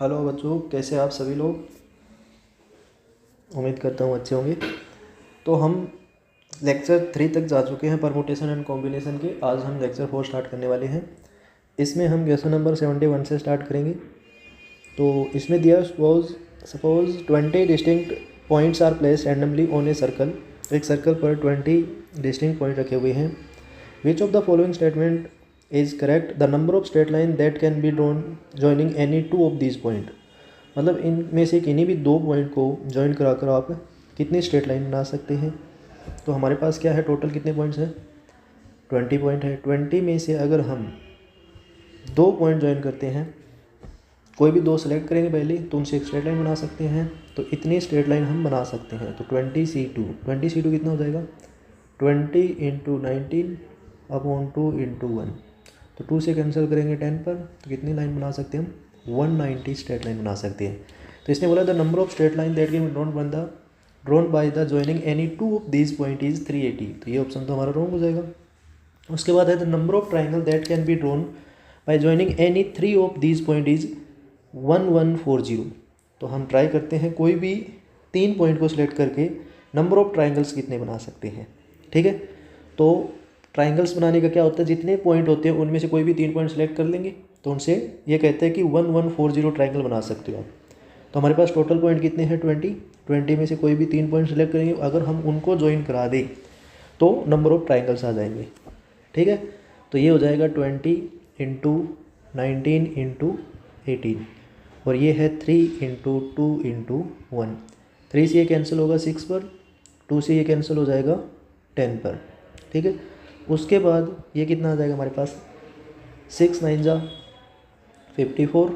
Hello बच्चों, कैसे आप सभी लोग। उम्मीद करता हूँ अच्छे होंगे। तो हम लेक्चर 3 तक जा चुके हैं परमुटेशन एंड कॉम्बिनेशन के। आज हम लेक्चर 4 स्टार्ट करने वाले हैं। इसमें हम क्वेश्चन नंबर 71 से स्टार्ट करेंगे। तो इसमें दिया suppose 20 distinct points are placed randomly on a circle. एक सर्कल पर 20 डिस्टिंक्ट पॉइंट रखे हुए हैं। Which of the following statement is correct? The number of straight line that can be drawn joining any two of these point. मतलब इनमें से किन्हीं भी दो पॉइंट को ज्वाइन कराकर आप कितनी स्ट्रेट लाइन बना सकते हैं। तो हमारे पास क्या है, टोटल कितने पॉइंट्स हैं? 20 पॉइंट है। 20 में से अगर हम दो पॉइंट ज्वाइन करते हैं, कोई भी दो सेलेक्ट करेंगे पहले, तो उनसे एक स्ट्रेट लाइन बना सकते हैं। तो इतनी स्ट्रेट लाइन हम बना सकते हैं। तो 20C2 कितना हो जाएगा? 20 इंटू 19 अपॉन 2 इंटू 1। तो 2 से कैंसिल करेंगे 10 पर, तो कितनी लाइन बना सकते हैं हम? 190 स्ट्रेट लाइन बना सकते हैं। तो इसने बोला the number of straight line that can be drawn by the joining any two of this point is 380। तो ये ऑप्शन तो हमारा रॉन्ग हो जाएगा। उसके बाद है the number of triangle that can be drawn by joining any 3 of this point is 1140। तो हम ट्राई करते हैं, कोई भी 3 पॉइंट को सिलेक्ट करके नंबर ऑफ ट्राइंगल्स कितने बना सकते हैं। ठीक है, तो ट्राइंगल्स बनाने का क्या होता है, जितने पॉइंट होते हैं उनमें से कोई भी 3 पॉइंट सेलेक्ट कर लेंगे, तो उनसे ये कहते हैं कि 1140 ट्राइंगल बना सकते हो आप। तो हमारे पास टोटल पॉइंट कितने हैं? 20 में से कोई भी 3 पॉइंट सेलेक्ट करेंगे, अगर हम उनको ज्वाइन करा दें तो नंबर ऑफ ट्राइंगल्स आ जाएंगे। ठीक है, तो ये हो जाएगा 20 इंटू 19 इंटू 18, और ये है 3 इंटू 2 इंटू 1। 3 से ये कैंसिल होगा 6 पर, 2 से ये कैंसिल हो जाएगा 10 पर। ठीक है, उसके बाद ये कितना आ जाएगा हमारे पास? 6 9 जा 54,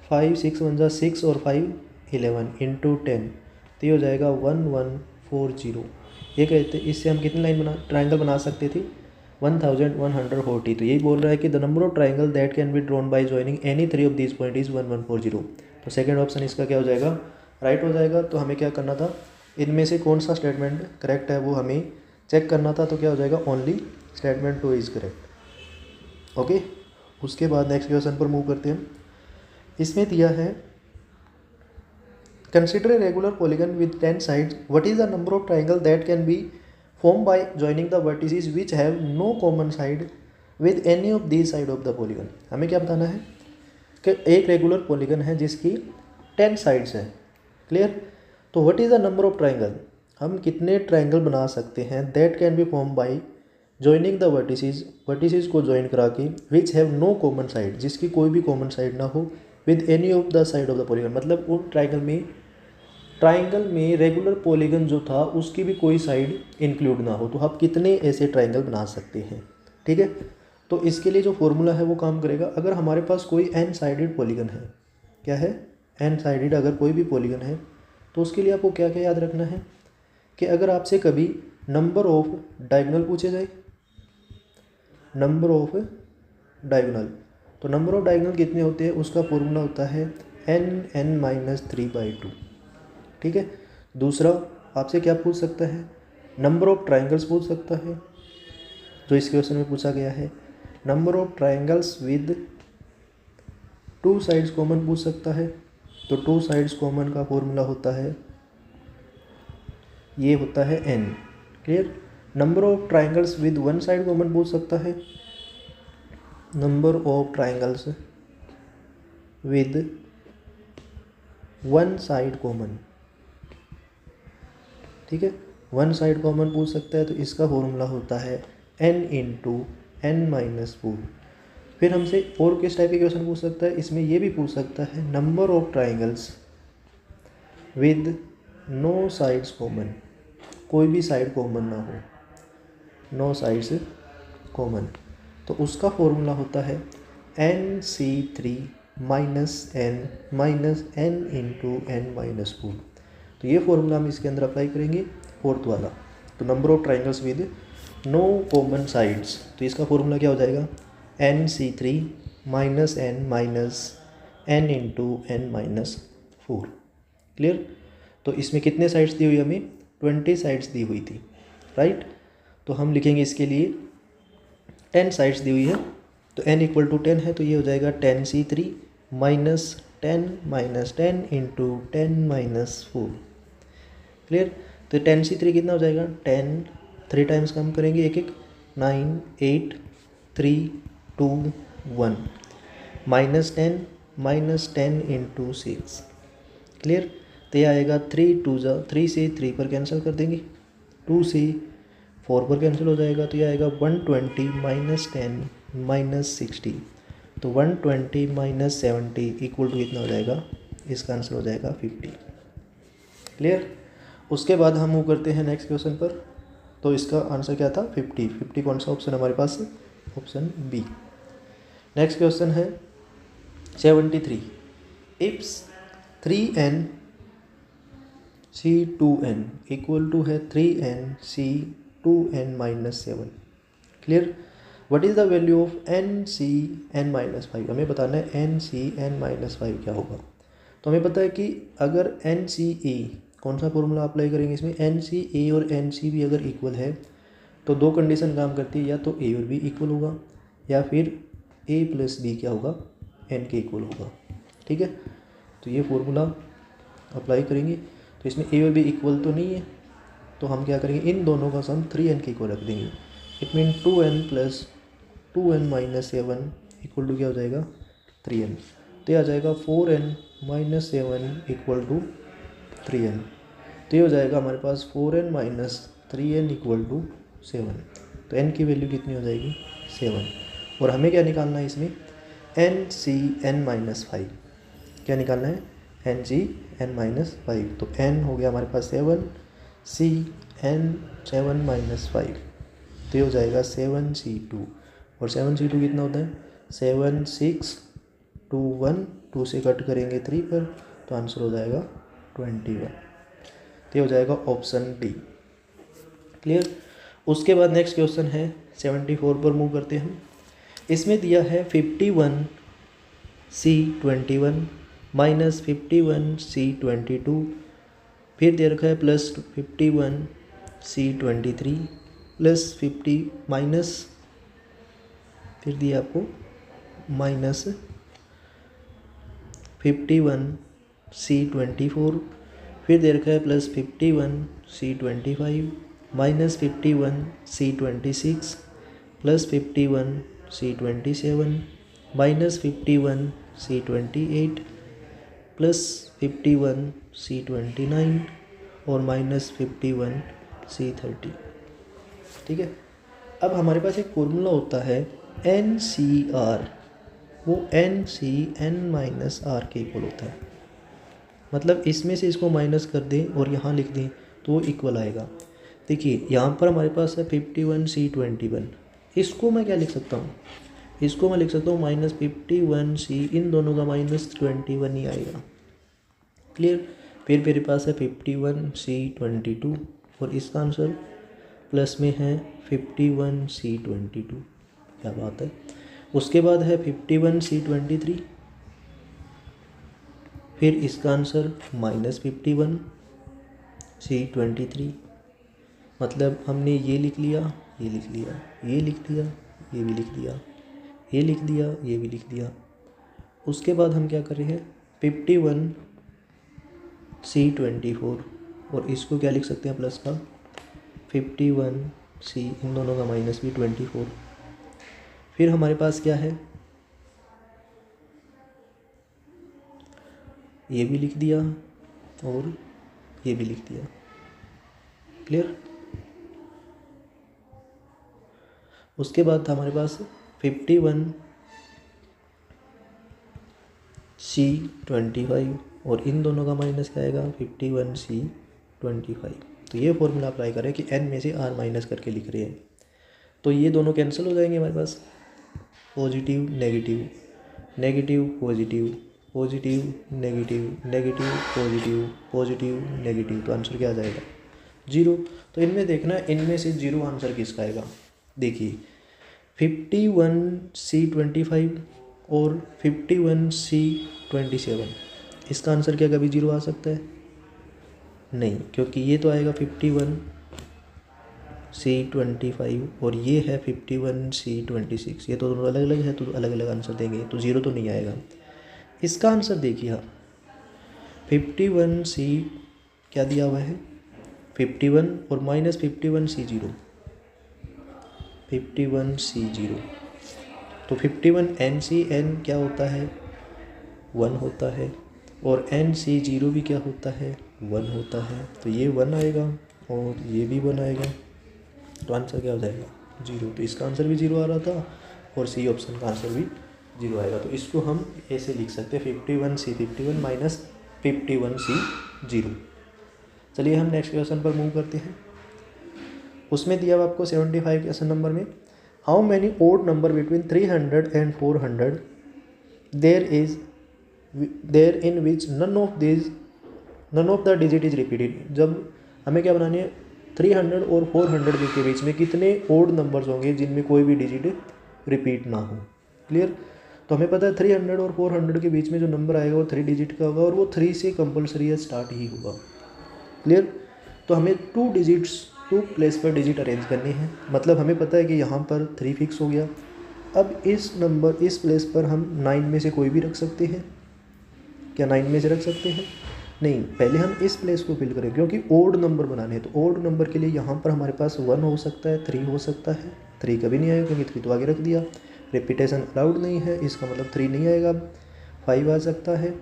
5 6 1 जा 6 और 5 11 इंटू 10। तो ये हो जाएगा 1140। ये कहते हैं, इससे हम कितनी लाइन ट्राइंगल बना सकते थे? 1140। तो यही बोल रहा है कि the number of triangle that can be drawn by joining any 3 of this point is 1140। तो सेकंड ऑप्शन इसका क्या हो जाएगा? राइट हो जाएगा। तो हमें क्या करना था, इनमें से कौन सा स्टेटमेंट करेक्ट है वो हमें चेक करना था। तो क्या हो जाएगा? Only statement 2 is correct. Okay, उसके बाद नेक्स्ट क्वेश्चन पर मूव करते हैं। इसमें दिया है consider a regular polygon with 10 sides, what is the number of triangle that can be form by joining the vertices which have no common side with any of these side of the polygon. हमें क्या बताना है कि एक regular polygon है जिसकी 10 sides हैं। Clear? तो what is the number of triangle, हम कितने ट्राइंगल बना सकते हैं that can be form by joining the vertices को ज्वाइन करा के, which have no common side, जिसकी कोई भी कॉमन साइड ना हो, with any of the side of the polygon. मतलब उन ट्राइंगल में रेगुलर पॉलीगन जो था उसकी भी कोई साइड इंक्लूड ना हो। तो आप कितने ऐसे ट्राइंगल बना सकते हैं। ठीक है, तो इसके लिए जो फॉर्मूला है वो काम करेगा। अगर हमारे पास कोई एन साइडेड पॉलीगन है, क्या है? एन साइडेड अगर कोई भी पॉलीगन है, तो उसके लिए आपको क्या क्या याद रखना है कि अगर आपसे कभी नंबर ऑफ डायगोनल पूछे जाए, नंबर ऑफ डायगोनल, तो नंबर ऑफ डायगोनल कितने होते हैं उसका फॉर्मूला होता है n(n-3/2). ठीक है, दूसरा आपसे क्या पूछ सकता है? नंबर ऑफ ट्राइंगल्स पूछ सकता है, जो इस क्वेश्चन में पूछा गया है। Number of triangles with 2 sides common पूछ सकता है। तो 2 साइड्स कॉमन का फॉर्मूला होता है, ये होता है n। Clear? Number of triangles with 1 side common पूछ सकता है। Number of triangles with 1 side common, ठीक है, 1 साइड कॉमन पूछ सकता है। तो इसका फॉर्मूला होता है n इंटू n-4। फिर हमसे और किस टाइप के क्वेश्चन पूछ सकता है? इसमें ये भी पूछ सकता है number of triangles with no sides common, कोई भी साइड कॉमन ना हो, नो साइड्स कॉमन। तो उसका फॉर्मूला होता है nC3 -n इंटू n-4। तो ये फॉर्मूला हम इसके अंदर अप्लाई करेंगे, फोर्थ वाला। तो number of triangles with no common sides, तो इसका फॉर्मूला क्या हो जाएगा? nC3 -n into n-4। Clear? तो इसमें कितने साइड्स दी हुई हमें? 20 साइड्स दी हुई थी, राइट। तो हम लिखेंगे इसके लिए 10 साइड्स दी हुई है, तो n = 10 है, तो ये हो जाएगा 10C3 10 इंटू 10 - 4। क्लियर। तो 10 से 3 कितना हो जाएगा 10, 3 टाइम्स कम करेंगे एक एक, 9 8 3 2 1 -10 इंटू 6। क्लियर। तो ये आएगा 3 से 3 पर कैंसिल कर देंगे, 2 से 4 पर कैंसिल हो जाएगा, तो ये आएगा 120 -10 -60। तो 120 - 70 इक्वल टू कितना हो जाएगा, इसका आंसर हो जाएगा 50। क्लियर। उसके बाद हम मूव करते हैं नेक्स्ट क्वेश्चन पर। तो इसका आंसर क्या था 50 कौन सा ऑप्शन हमारे पास, ऑप्शन बी। नेक्स्ट क्वेश्चन है 73। Ifs 3n C2n equal to है 3n C2n -7। Clear. What is the value of NCn-5। हमें बताना है NCn-5 क्या होगा। तो हमें पता है कि अगर NCA, कौन सा फॉर्मूला अप्लाई करेंगे इसमें, NCA और NCB अगर इक्वल है तो दो कंडीशन काम करती है, या तो A और B इक्वल होगा या फिर A + B क्या होगा, N के इक्वल होगा। ठीक है। तो ये फॉर्मूला अप्लाई करेंगे। तो इसमें A और B इक्वल तो नहीं है, तो हम क्या करेंगे, इन दोनों का सम 3n के इक्वल रख देंगे। It mean 2n + 2n - 7 equal to क्या हो जाएगा 3n। तो ये आ जाएगा 4n - 7 इक्वल टू 3n। तो ये हो जाएगा हमारे पास 4n - 3n इक्वल टू 7। तो n की वैल्यू कितनी हो जाएगी 7। और हमें क्या निकालना है इसमें, NCn-5 क्या निकालना है, NCn-5। तो n हो गया हमारे पास 7, CN 7 - 5, तो ये हो जाएगा 7C2। और 7C2 कितना होता है 7 6 2 1, 2 से कट करेंगे 3 पर, तो आंसर हो जाएगा 21। तो ये हो जाएगा ऑप्शन डी। क्लियर। उसके बाद नेक्स्ट क्वेश्चन है 74 पर मूव करते हैं हम। इसमें दिया है 51 C21 -51 C22, फिर दे रखा है +51 C23 +50 माइनस, फिर दिया आपको -51 C24, फिर दे रखा है +51 C25 -51 C26 +51 C27 -51 C28 +51 C29 और -51 C30। ठीक है। अब हमारे पास एक फॉर्मूला होता है NCR, वो NCn-R के इक्वल होता है। मतलब इसमें से इसको माइनस कर दें और यहाँ लिख दें तो वो इक्वल आएगा। देखिए यहाँ पर हमारे पास है 51 C21, इसको मैं क्या लिख सकता हूँ, इसको मैं लिख सकता हूँ -51 C, इन दोनों का -21 ही आएगा। क्लियर। फिर मेरे पास है 51 C22 और इसका आंसर प्लस में है 51 C22। क्या बात है। उसके बाद है 51 C23, फिर इसका आंसर -51 C23। मतलब हमने ये लिख लिया, ये लिख लिया, ये लिख दिया, ये भी लिख दिया, ये लिख दिया, ये भी लिख दिया। उसके बाद हम क्या कर रहे हैं 51 C24 और इसको क्या लिख सकते हैं प्लस का 51 C, इन दोनों का माइनस भी 24। फिर हमारे पास क्या है, ये भी लिख दिया और ये भी लिख दिया। क्लियर। उसके बाद था हमारे पास 51 C25 और इन दोनों का माइनस क्या आएगा 51 C25। तो ये फॉर्मूला अप्लाई करें कि n में से r माइनस करके लिख रहे हैं, तो ये दोनों कैंसिल हो जाएंगे हमारे पास, positive negative, negative positive, positive negative, negative positive, positive negative. तो आंसर क्या आ जाएगा 0। तो इनमें देखना इनमें से 0 आंसर किसका आएगा। देखिए 51 C25 और 51 C27, इसका आंसर क्या कभी 0 आ सकता है नहीं, क्योंकि ये तो आएगा 51 C25 और ये है 51 C26, ये तो दोनों अलग अलग है तो अलग अलग आंसर देंगे, तो 0 तो नहीं आएगा। इसका आंसर देखिए आप 51C क्या दिया हुआ है 51 और माइनस 51C0 51C0 तो 51NCN क्या होता है 1 होता है और NC0 भी क्या होता है 1 होता है। तो ये 1 आएगा और ये भी 1 आएगा तो आंसर क्या हो जाएगा 0। तो इसका आंसर भी 0 आ रहा था और सी ऑप्शन का आंसर भी 0 आएगा। तो इसको हम ऐसे लिख सकते हैं 51C 51 माइनस 51C0। चलिए हम नेक्स्ट क्वेश्चन पर मूव करते हैं। उसमें दिया हुआ आपको 75 क्वेश्चन नंबर में how many odd number between 300 and 400 there in which none of the digit is repeated. जब हमें क्या बनानी है 300 और 400 के बीच में कितने ओड नंबर्स होंगे जिनमें कोई भी डिजिट रिपीट ना हो। क्लियर। तो हमें पता है 300 और 400 के बीच में जो नंबर आएगा वो 3 डिजिट का होगा और वो 3 से कंपलसरी स्टार्ट ही होगा। क्लियर। तो हमें 2 प्लेस पर डिजिट अरेंज करने हैं। मतलब हमें पता है कि यहाँ पर 3 फिक्स हो गया। अब इस प्लेस पर हम 9 में से कोई भी रख सकते हैं। क्या 9 में से रख सकते हैं? नहीं, पहले हम इस प्लेस को फिल करें क्योंकि ओड नंबर बनाने हैं। तो ओड नंबर के लिए यहाँ पर हमारे पास 1 हो सकता है, 3 हो सकता है। 3 कभी नहीं आएगा क्योंकि 3 तो आगे रख दिया। रिपीटेशन अलाउड नहीं है, इसका मतलब 3 नहीं आएगा। 5 आ सकता है,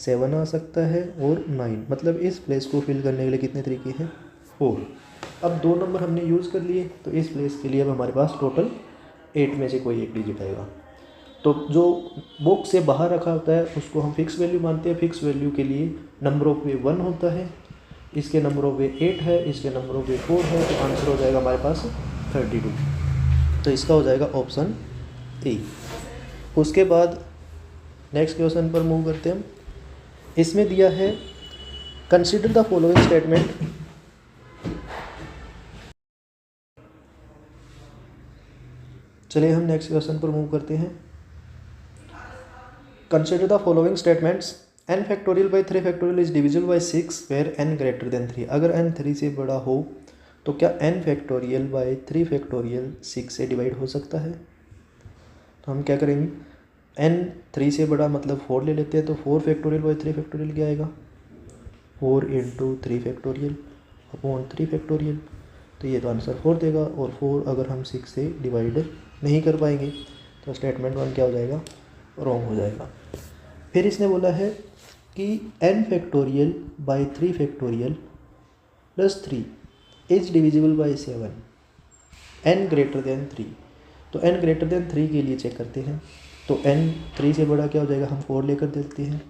7 आ सकता है और 9। मतलब इस प्लेस को फिल करने के लिए कितने तरीके हैं? 4। अब 2 नंबर हमने यूज़ कर लिए तो इस प्लेस के लिए अब हमारे पास टोटल 8 में से कोई एक डिजिट आएगा। तो जो बॉक्स से बाहर रखा होता है उसको हम फिक्स वैल्यू मानते हैं। फिक्स वैल्यू के लिए नंबर ऑफ वे 1 होता है, इसके नंबर ऑफ वे 8 है, इसके नंबर ऑफ वे 4 है। तो आंसर हो जाएगा हमारे पास 32। तो इसका हो जाएगा ऑप्शन ए। उसके बाद नेक्स्ट क्वेश्चन पर मूव करते हैं हम। इसमें दिया है कंसिडर द फॉलोइंग स्टेटमेंट। चलिए हम नेक्स्ट क्वेश्चन पर मूव करते हैं। Consider the following statements n factorial by 3 factorial is divisible by 6 where n greater than 3। अगर n 3 से बड़ा हो तो क्या n फैक्टोरियल बाई 3 फैक्टोरियल 6 से डिवाइड हो सकता है? तो हम क्या करेंगे n 3 से बड़ा मतलब 4 ले लेते हैं। तो 4 फैक्टोरियल बाई 3 फैक्टोरियल क्या आएगा 4 इंटू 3 फैक्टोरियल अपॉन 3 फैक्टोरियल। तो ये तो आंसर 4 देगा और 4 अगर हम 6 से डिवाइड नहीं कर पाएंगे तो स्टेटमेंट 1 क्या हो जाएगा रॉन्ग हो जाएगा। फिर इसने बोला है कि n factorial by 3 factorial plus 3 is divisible by 7 n greater than 3। तो n ग्रेटर देन 3 के लिए चेक करते हैं। तो n 3 से बड़ा क्या हो जाएगा, हम 4 लेकर देते हैं।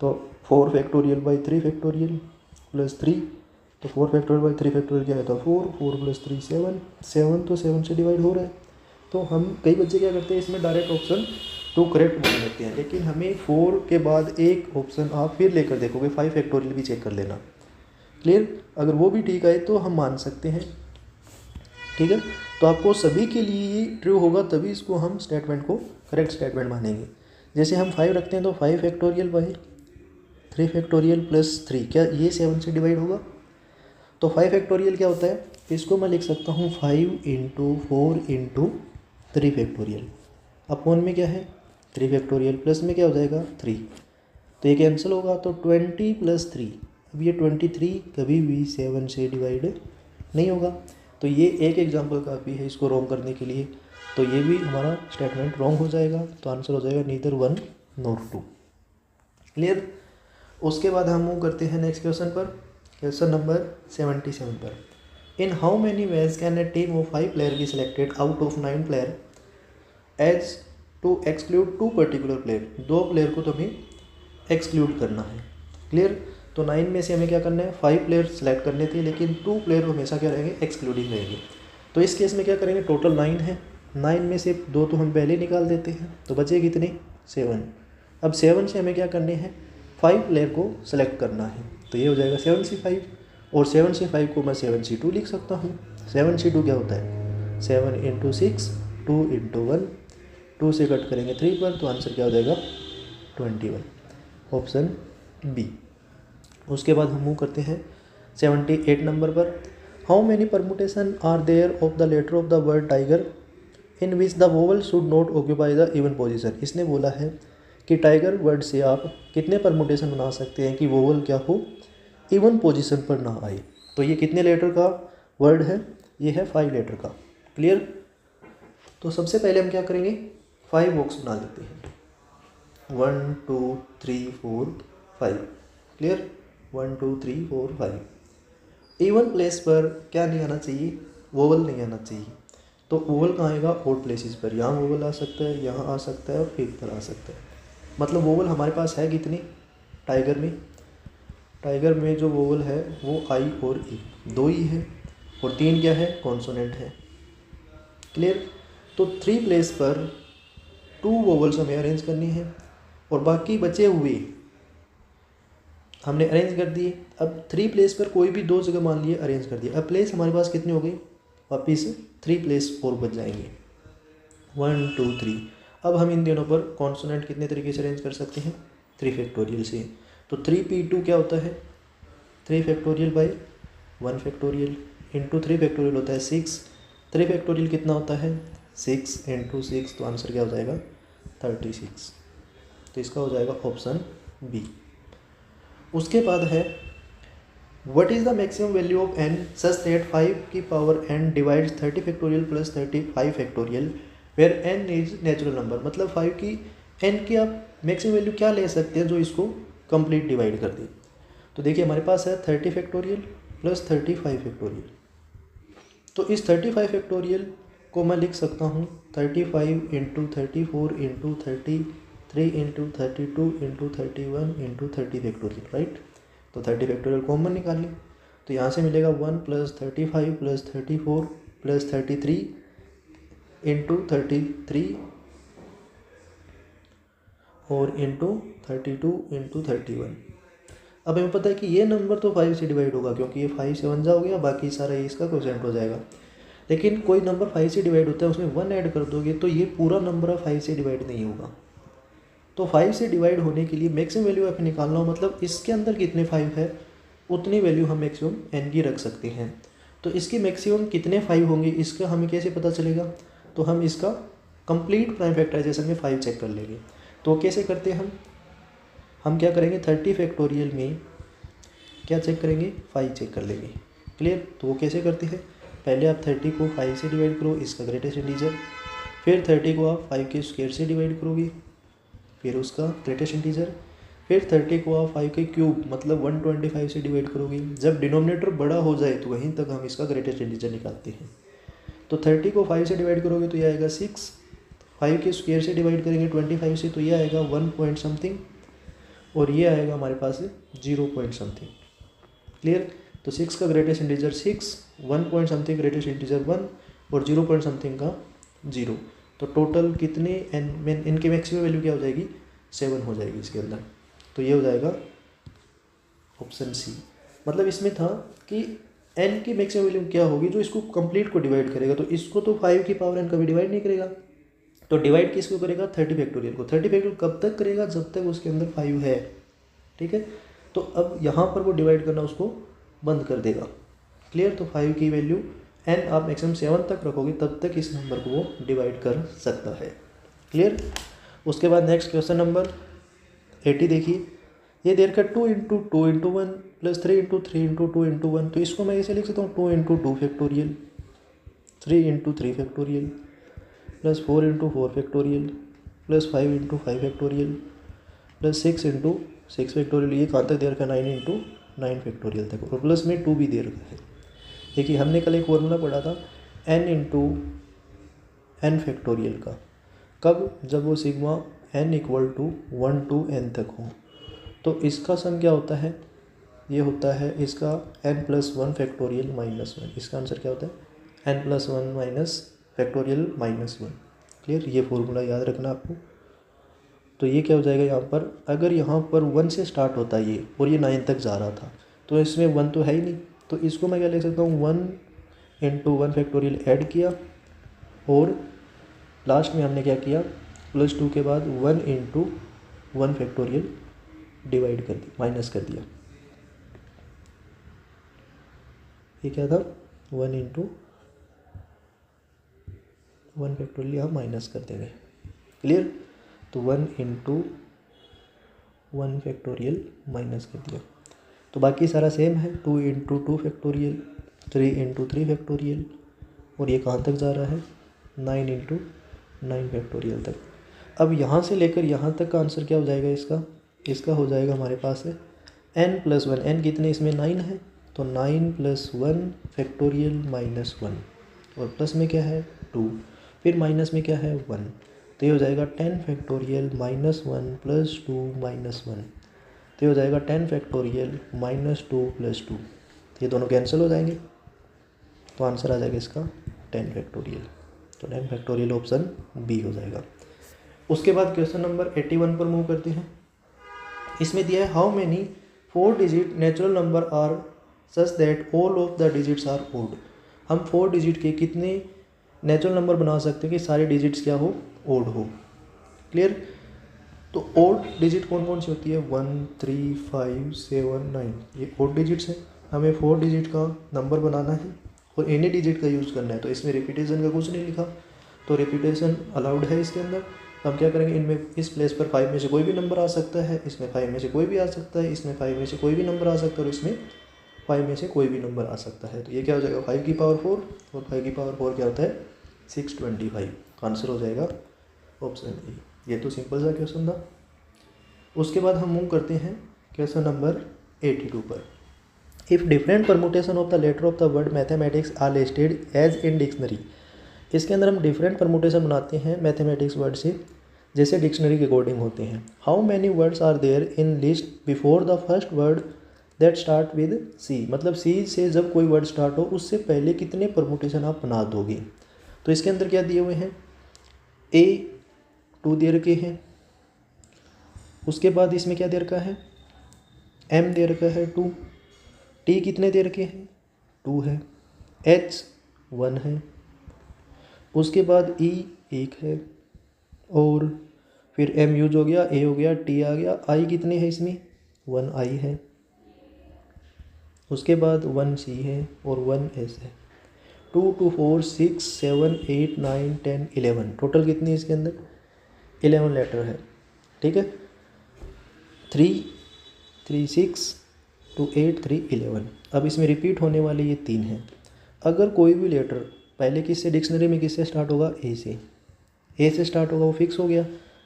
तो 4 फैक्टोरियल बाई 3 फैक्टोरियल प्लस 3। तो 4 फैक्टोरियल बाई 3 फैक्टोरियल क्या है, तो 4 प्लस 3 7। 7 तो 7 से डिवाइड हो रहा है। तो हम कई बच्चे क्या करते हैं इसमें डायरेक्ट ऑप्शन 2 करेक्ट बोल लेते हैं, लेकिन हमें 4 के बाद एक ऑप्शन आप फिर लेकर देखोगे 5 फैक्टोरियल भी चेक कर लेना। क्लियर। अगर वो भी ठीक आए तो हम मान सकते हैं। ठीक है। तो आपको सभी के लिए ये ट्रू होगा तभी इसको हम स्टेटमेंट को करेक्ट स्टेटमेंट मानेंगे। जैसे हम 5 रखते हैं तो 5 फैक्टोरियल बाई 3 फैक्टोरियल प्लस 3 क्या ये 7 से डिवाइड होगा? तो 5 फैक्टोरियल क्या होता है, इसको मैं लिख सकता हूँ 5 इंटू 4 इंटू 3 फैक्टोरियल अपॉन में क्या है 3 फैक्टोरियल प्लस में क्या हो जाएगा 3। तो ये कैंसिल होगा तो 20 प्लस 3। अब ये 23 कभी भी 7 से डिवाइड नहीं होगा। तो ये एक एग्जाम्पल काफ़ी है इसको रॉन्ग करने के लिए। तो ये भी हमारा स्टेटमेंट रॉन्ग हो जाएगा। तो आंसर हो जाएगा नीदर 1 नॉर 2। क्लियर। उसके बाद हम मूव करते हैं नेक्स्ट क्वेश्चन पर, क्वेश्चन नंबर 77 पर। In how many ways can a team of 5 player be selected out of 9 player as to exclude 2 particular player. 2 player को तो हमें एक्सक्लूड करना है। क्लियर। तो 9 में से हमें क्या करना है 5 प्लेयर सेलेक्ट करने थे, लेकिन 2 प्लेयर हमेशा क्या रहेंगे एक्सक्लूडिंग रहेंगे। तो इस केस में क्या करेंगे, टोटल 9 है, 9 में से 2 तो हम पहले निकाल देते हैं तो बचे कितने 7। अब 7 से हमें क्या करने हैं 5 प्लेयर को सेलेक्ट करना है। तो ये हो जाएगा 7C5 और 7C5 को मैं 7C2 लिख सकता हूँ। 7C2 क्या होता है 7 इंटू 6 2 इंटू 1। 2 से कट करेंगे 3 पर तो आंसर क्या हो जाएगा 21 ऑप्शन बी। उसके बाद हम मूव करते हैं 78 नंबर पर। How many permutation are there of the letter of the word tiger in which the vowel should not occupy the even position. इसने बोला है कि टाइगर वर्ड से आप कितने परमुटेशन बना सकते हैं कि वोवल क्या हो, इवन पोजीशन पर ना आए। तो ये कितने लेटर का वर्ड है, ये है 5 लेटर का। क्लियर। तो सबसे पहले हम क्या करेंगे, 5 बॉक्स बना लेते हैं। 1 2 3 4 5। क्लियर। 1 2 3 4 5। इवन प्लेस पर क्या नहीं आना चाहिए, वोवल नहीं आना चाहिए। तो वोवल कहाँ आएगा, ऑड प्लेसेस पर। यहाँ वोवल आ सकता है, यहाँ आ सकता है और फिर पर आ सकता है। मतलब वोवल हमारे पास है कितनी टाइगर में, टाइगर में जो वोवल है वो आई और ई 2 ही है, और 3 क्या है, कॉन्सोनेंट है। क्लियर। तो 3 प्लेस पर 2 वोवल्स हमें अरेंज करनी है, और बाकी बचे हुए हमने अरेंज कर दिए। अब 3 प्लेस पर कोई भी 2 जगह मान लिए अरेंज कर दिया। अब प्लेस हमारे पास कितनी हो गई, वापिस 3 प्लेस और बच जाएंगे, 1 2 3। अब हम इन दोनों पर कॉन्सोनेंट कितने तरीके से अरेंज कर सकते हैं, 3 फैक्टोरियल से। तो 3p2 क्या होता है, 3 factorial by 1 factorial into 3 factorial होता है 6। 3 फैक्टोरियल कितना होता है, 6 इंटू 6। तो आंसर क्या हो जाएगा, 36। तो इसका हो जाएगा ऑप्शन बी। उसके बाद है what is the maximum value of n such that 5 की power n divides 30 factorial plus 35 factorial where n is natural number. मतलब 5 की n की आप मैक्सिमम वैल्यू क्या ले सकते हैं जो इसको कंप्लीट डिवाइड कर दे। तो देखिए हमारे पास है 30 फैक्टोरियल प्लस 35 फैक्टोरियल। तो इस 35 फैक्टोरियल को मैं लिख सकता हूँ 35 into 34 into 33 into 32 into 31 into 30 factorial, right. तो 30 फैक्टोरियल कॉमन निकाल ली, तो यहाँ से मिलेगा 1 प्लस 35 प्लस 34 प्लस 33 इंटू 33 और इंटू 32 इंटू 31। अब हमें पता है कि ये नंबर तो 5 से डिवाइड होगा, क्योंकि ये 5 से 1 जा हो गया, बाकी सारा ये इसका कोसेंट हो जाएगा। लेकिन कोई नंबर 5 से डिवाइड होता है, उसमें 1 ऐड कर दोगे तो ये पूरा नंबर 5 से डिवाइड नहीं होगा। तो 5 से डिवाइड होने के लिए मैक्सिमम वैल्यू आप निकालना हो, मतलब इसके अंदर कितने 5 है उतनी वैल्यू हम मैक्सिमम n की रख सकते हैं। तो इसकी मैक्सिमम कितने 5 होंगे इसका हमें कैसे पता चलेगा, तो हम इसका कंप्लीट प्राइम फैक्टराइजेशन में 5 चेक कर लेंगे। तो कैसे करते हैं हम क्या करेंगे, 30 फैक्टोरियल में क्या चेक करेंगे, 5 चेक कर लेंगे। क्लियर। तो वो कैसे करते हैं, पहले आप 30 को 5 से डिवाइड करो, इसका ग्रेटेस्ट इंटीजर। फिर 30 को आप 5 के स्क्वायर से डिवाइड करोगे, फिर उसका ग्रेटेस्ट इंटीजर। फिर 30 को आप 5 के क्यूब मतलब 125 से डिवाइड करोगे। जब डिनोमिनेटर बड़ा हो जाए तो वहीं तक हम इसका ग्रेटेस्ट इंटीजर निकालते हैं। तो 30 को 5 से डिवाइड करोगे तो ये आएगा 6। 5 के स्क्वायर से डिवाइड करेंगे 25 से तो ये आएगा 1 पॉइंट समथिंग, और ये आएगा हमारे पास 0 पॉइंट समथिंग। क्लियर। तो 6 का greatest integer 6, 1 point something greatest integer 1 और 0 पॉइंट समथिंग का 0। तो टोटल कितने इनकी मैक्सिमम वैल्यू क्या हो जाएगी, 7 हो जाएगी इसके अंदर। तो ये हो जाएगा ऑप्शन सी। मतलब इसमें था कि n की मैक्सिमम वैल्यू क्या होगी जो इसको कंप्लीट को डिवाइड करेगा। तो इसको तो 5 की पावर n कभी डिवाइड नहीं करेगा, तो डिवाइड किसको करेगा, 30 फैक्टोरियल को। 30 फैक्टोरियल कब तक करेगा, जब तक उसके अंदर 5 है। ठीक है। तो अब यहाँ पर वो डिवाइड करना उसको बंद कर देगा। क्लियर। तो 5 की वैल्यू n आप मैक्सिमम 7 तक रखोगे तब तक इस नंबर को वो डिवाइड कर सकता है। क्लियर। उसके बाद नेक्स्ट क्वेश्चन नंबर 80 देखिए। ये देर का 2 into 2 into 1 plus 3 into 3 into 2 into 1। तो इसको मैं ऐसे लिख सकता हूँ 2 into 2 factorial, 3 into 3 factorial plus 4 into 4 factorial plus 5 into 5 factorial plus 6 into 6 factorial. ये कहाँ तक दे रखा है, 9 इंटू 9 फैक्टोरियल तक, और प्लस में 2 भी दे रखा है। देखिए हमने कल एक फॉर्मूला पढ़ा था n इंटू n फैक्टोरियल का, कब, जब वो sigma n equal to 1 to n तक हो। तो इसका सम क्या होता है, ये होता है इसका n प्लस 1 फैक्टोरियल माइनस 1। इसका आंसर क्या होता है, n plus 1 minus factorial minus 1। Clear. ये फॉर्मूला याद रखना आपको। तो ये क्या हो जाएगा यहाँ पर, अगर यहाँ पर 1 से स्टार्ट होता है ये और ये 9 तक जा रहा था तो इसमें 1 तो है ही नहीं। तो इसको मैं क्या लिख सकता हूँ, 1 इंटू 1 फैक्टोरियल ऐड किया और लास्ट में हमने क्या किया, प्लस 2 के बाद 1 इंटू 1 फैक्टोरियल डिवाइड कर दिया, माइनस कर दिया। ये क्या था, 1 इंटू 1 फैक्टोरियल यहाँ माइनस कर देंगे। क्लियर। तो 1 इंटू 1 फैक्टोरियल माइनस कर दिया। तो बाकी सारा सेम है, 2 इंटू 2 फैक्टोरियल, 3 इंटू 3 फैक्टोरियल, और ये कहाँ तक जा रहा है 9 इंटू 9 फैक्टोरियल तक। अब यहाँ से लेकर यहाँ तक का आंसर क्या हो जाएगा इसका हो जाएगा हमारे पास है n+1। n कितने इसमें 9 है, तो 9+1 फैक्टोरियल माइनस 1, और प्लस में क्या है 2, फिर माइनस में क्या है 1, तो ये हो जाएगा 10 फैक्टोरियल माइनस 1 प्लस 2 माइनस 1, तो ये हो जाएगा 10 फैक्टोरियल माइनस 2 प्लस 2, ये दोनों कैंसिल हो जाएंगे, तो आंसर आ जाएगा इसका 10 फैक्टोरियल। तो 10 फैक्टोरियल ऑप्शन बी हो जाएगा। उसके बाद क्वेश्चन नंबर 81 पर मूव करते हैं। इसमें दिया है how many 4 digit natural number are such that all of the digits are odd. हम 4 डिजिट के कितने नेचुरल नंबर बना सकते हैं कि सारे डिजिट्स क्या हो ओड हो। क्लियर। तो ओड डिजिट कौन कौन सी होती है 1 3 5 7 9, ये ओड डिजिट्स हैं। हमें 4 डिजिट का नंबर बनाना है और एनी डिजिट का यूज़ करना है, तो इसमें रिपीटेशन का कुछ नहीं लिखा, तो रिपीटेशन अलाउड है इसके अंदर। हम क्या करेंगे, इनमें इस प्लेस पर 5 में से कोई भी नंबर आ सकता है, इसमें 5 में से कोई भी आ सकता है, इसमें 5 में से कोई भी नंबर आ सकता है, और इसमें 5 में से कोई भी नंबर आ सकता है। तो ये क्या हो जाएगा 5 की पावर 4, और 5 की पावर 4 क्या होता है 625। आंसर हो जाएगा ऑप्शन ए। ये तो सिंपल सा क्वेश्चन था। उसके बाद हम मूव करते हैं क्वेश्चन नंबर 82 पर। If different permutation of the letter of the word mathematics are listed as in dictionary. इसके अंदर हम डिफरेंट परमुटेशन बनाते हैं मैथमेटिक्स वर्ड से, जैसे डिक्शनरी के अकॉर्डिंग होते हैं। How many words are there in list before the first word that start with C. मतलब सी से जब कोई वर्ड स्टार्ट हो उससे पहले कितने परमुटेशन आप बना दोगे। तो इसके अंदर क्या दिए हुए हैं, ए 2 दे रखे हैं, उसके बाद इसमें क्या दे रखा है एम दे रखा है 2, टी कितने दे रखे हैं 2 है, एच 1 है, उसके बाद ई 1 है, और फिर एम यूज हो गया, ए हो गया, टी आ गया, आई कितने हैं इसमें 1 आई है, उसके बाद 1 सी है और 1 एस है। 2 2 4 6 7 8 9 10 11, टोटल कितनी है इसके अंदर 11 लेटर है। ठीक है, 3 3 6 2 8 3 11। अब इसमें रिपीट होने वाले ये 3 हैं। अगर कोई भी लेटर पहले किससे डिक्शनरी में किससे स्टार्ट होगा ए से, ए से स्टार्ट होगा, वो फिक्स हो गया।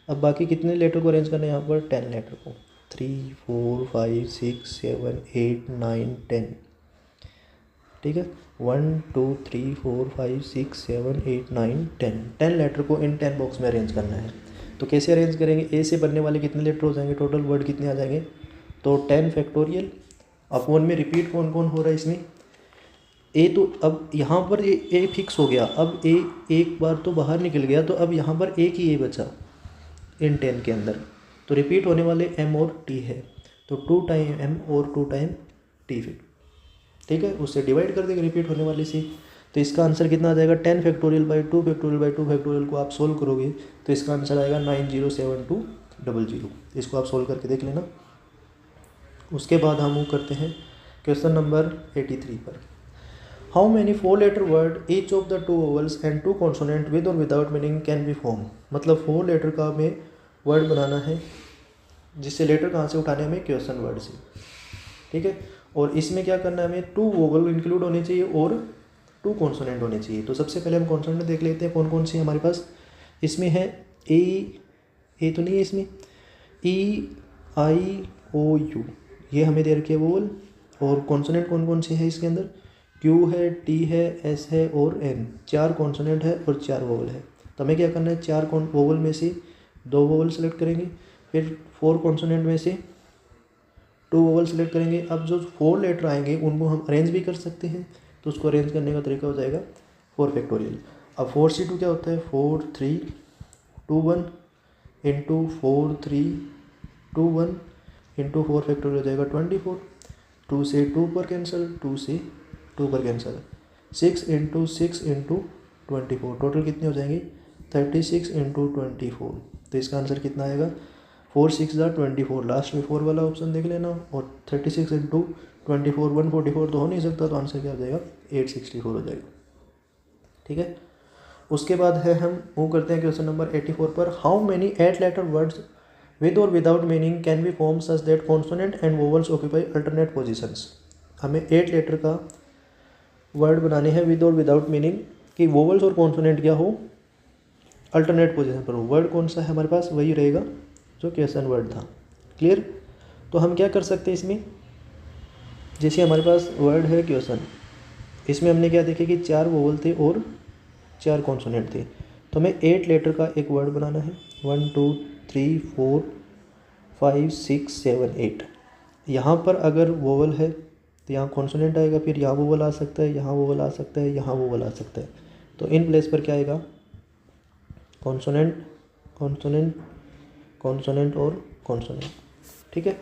अब बाकी कितने लेटर को अरेंज करना है यहाँ पर 10 लेटर को, 3 4 5 6 7 8 9 10। ठीक है, 1 2 3 4 5 6 7 8 9 10, 10 लेटर को इन 10 बॉक्स में अरेंज करना है। तो कैसे अरेंज करेंगे, ए से बनने वाले कितने लेटर हो जाएंगे, टोटल वर्ड कितने आ जाएंगे, तो 10 फैक्टोरियल। अपॉन में रिपीट कौन कौन हो रहा है इसमें ए, तो अब यहाँ पर ये ए फिक्स हो गया। अब ए एक बार तो बाहर निकल गया, तो अब यहाँ पर एक ही ए बचा इन 10 के अंदर। तो रिपीट होने वाले एम और टी है, तो 2 टाइम एम और 2 टाइम टी फिर। ठीक है, उससे डिवाइड कर देंगे रिपीट होने वाले से। तो इसका आंसर कितना आ जाएगा 10 factorial by 2 factorial by 2 factorial को आप सोल्व करोगे तो इसका आंसर आएगा 907200। इसको आप सोल्व करके देख लेना। उसके बाद हम मूव करते हैं क्वेश्चन नंबर 83 पर। How many 4 letter word each of the 2 vowels and 2 consonant with और without meaning can be form. मतलब 4 लेटर का हमें वर्ड बनाना है, जिससे लेटर कहाँ से उठाने हमें क्वेश्चन वर्ड से। ठीक है, और इसमें क्या करना है हमें 2 वोवल इंक्लूड होने चाहिए और 2 कॉन्सोनेंट होने चाहिए। तो सबसे पहले हम कॉन्सोनेंट देख लेते हैं कौन कौन सी हमारे पास। इसमें है ए तो नहीं है इसमें, ई आई ओ यू, ये हमें दे रखी है वोवल। और कॉन्सोनेंट कौन कौन से है इसके अंदर, क्यू है, टी है, एस है और एन। 4 कॉन्सोनेंट है और 4 वोवल है। तो हमें क्या करना है 4 वोवल में से 2 वोवल सेलेक्ट करेंगे, फिर 4 कॉन्सोनेंट में से 2 वोवल सेलेक्ट करेंगे। अब जो 4 लेटर आएंगे उनको हम अरेंज भी कर सकते हैं, तो उसको अरेंज करने का तरीका हो जाएगा 4 फैक्टोरियल। अब 4C2 क्या होता है 4 3 2 1 इंटू 4 3 2 1 इंटू 4 फैक्टोरियल हो जाएगा 24। 2 से 2 पर कैंसिल, 2 से 2 पर कैंसिल, 6 इंटू 6 इंटू 24, टोटल कितने हो जाएंगे 36 इंटू 24। तो इसका आंसर कितना आएगा 4 6 24। लास्ट में 4 वाला ऑप्शन देख लेना। और 36 इंटू 24 144 तो हो नहीं सकता, तो आंसर क्या हो जाएगा 864 हो जाएगा। ठीक है, उसके बाद है हम मूव करते हैं क्वेश्चन नंबर 84 पर। How many 8 letter words with और without meaning can be form such that consonant and vowels occupy alternate positions. हमें 8 लेटर का वर्ड बनाने हैं विद और विदाउट मीनिंग कि वोवल्स और कॉन्सोनेंट क्या हो, अल्टरनेट पोजीशन पर हो। वर्ड कौन सा है हमारे पास, वही रहेगा जो क्वेश्चन वर्ड था। क्लियर। तो हम क्या कर सकते हैं इसमें, जैसे हमारे पास वर्ड है क्वेश्चन, इसमें हमने क्या देखे कि 4 वोवल थे और 4 कॉन्सोनेंट थे। तो हमें 8 लेटर का एक वर्ड बनाना है। 1 2 3 4 5 6 7 8। यहाँ पर अगर वोवल है तो यहाँ कॉन्सोनेंट आएगा, फिर यहाँ वोवल आ सकता है, यहाँ वोवल आ सकता है, यहाँ वोवल आ सकता है। तो इन प्लेस पर क्या आएगा, कॉन्सोनेंट कॉन्सोनेंट कॉन्सोनेंट और कॉन्सोनेंट। ठीक है।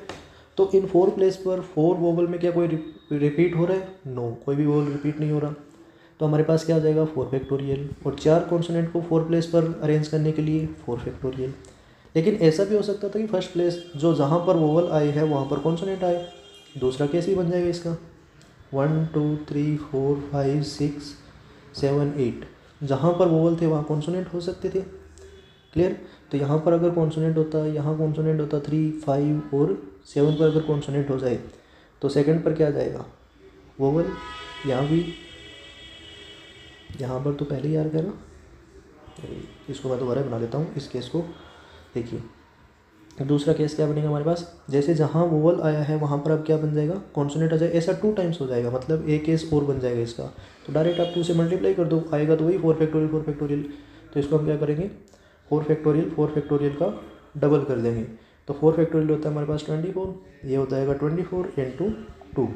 तो इन 4 प्लेस पर 4 वोवल में क्या कोई रिपीट हो रहा है, नो, कोई भी वोवल रिपीट नहीं हो रहा। तो हमारे पास क्या आ जाएगा 4 फैक्टोरियल, और 4 कॉन्सोनेंट को 4 प्लेस पर अरेंज करने के लिए 4 फैक्टोरियल। लेकिन ऐसा भी हो सकता था कि फर्स्ट प्लेस जो जहाँ पर वोवल आए है वहाँ पर कॉन्सोनेंट आए। दूसरा केस भी बन जाएगा इसका, 1 2 3 4 5 6 7 8, जहाँ पर वोवल थे वहाँ कॉन्सोनेंट हो सकते थे। क्लियर। तो यहाँ पर अगर कॉन्सोनेंट होता, यहाँ कॉन्सोनेंट होता 3 5 और 7 पर अगर कॉन्सोनेंट हो जाए तो सेकंड पर क्या आ जाएगा, वोवल। यहाँ भी, यहाँ पर तो पहले ही आ गया ना, इसको मैं दोबारा बना देता हूँ इस केस को। देखिए दूसरा केस क्या बनेगा हमारे पास, जैसे जहाँ वोवल आया है वहाँ पर अब क्या बन जाएगा, कॉन्सोनेंट आ जाएगा। ऐसा 2 टाइम्स हो जाएगा, मतलब एक केस और बन जाएगा इसका। तो डायरेक्ट आप 2 से मल्टीप्लाई कर दो, आएगा तो वही 4 फैक्टोरियल 4 फैक्टोरियल। तो इसको हम क्या करेंगे, 4 फैक्टोरियल का डबल कर देंगे। तो 4 फैक्टोरियल होता है हमारे पास 24, ये हो जाएगा 24 इंटू 2,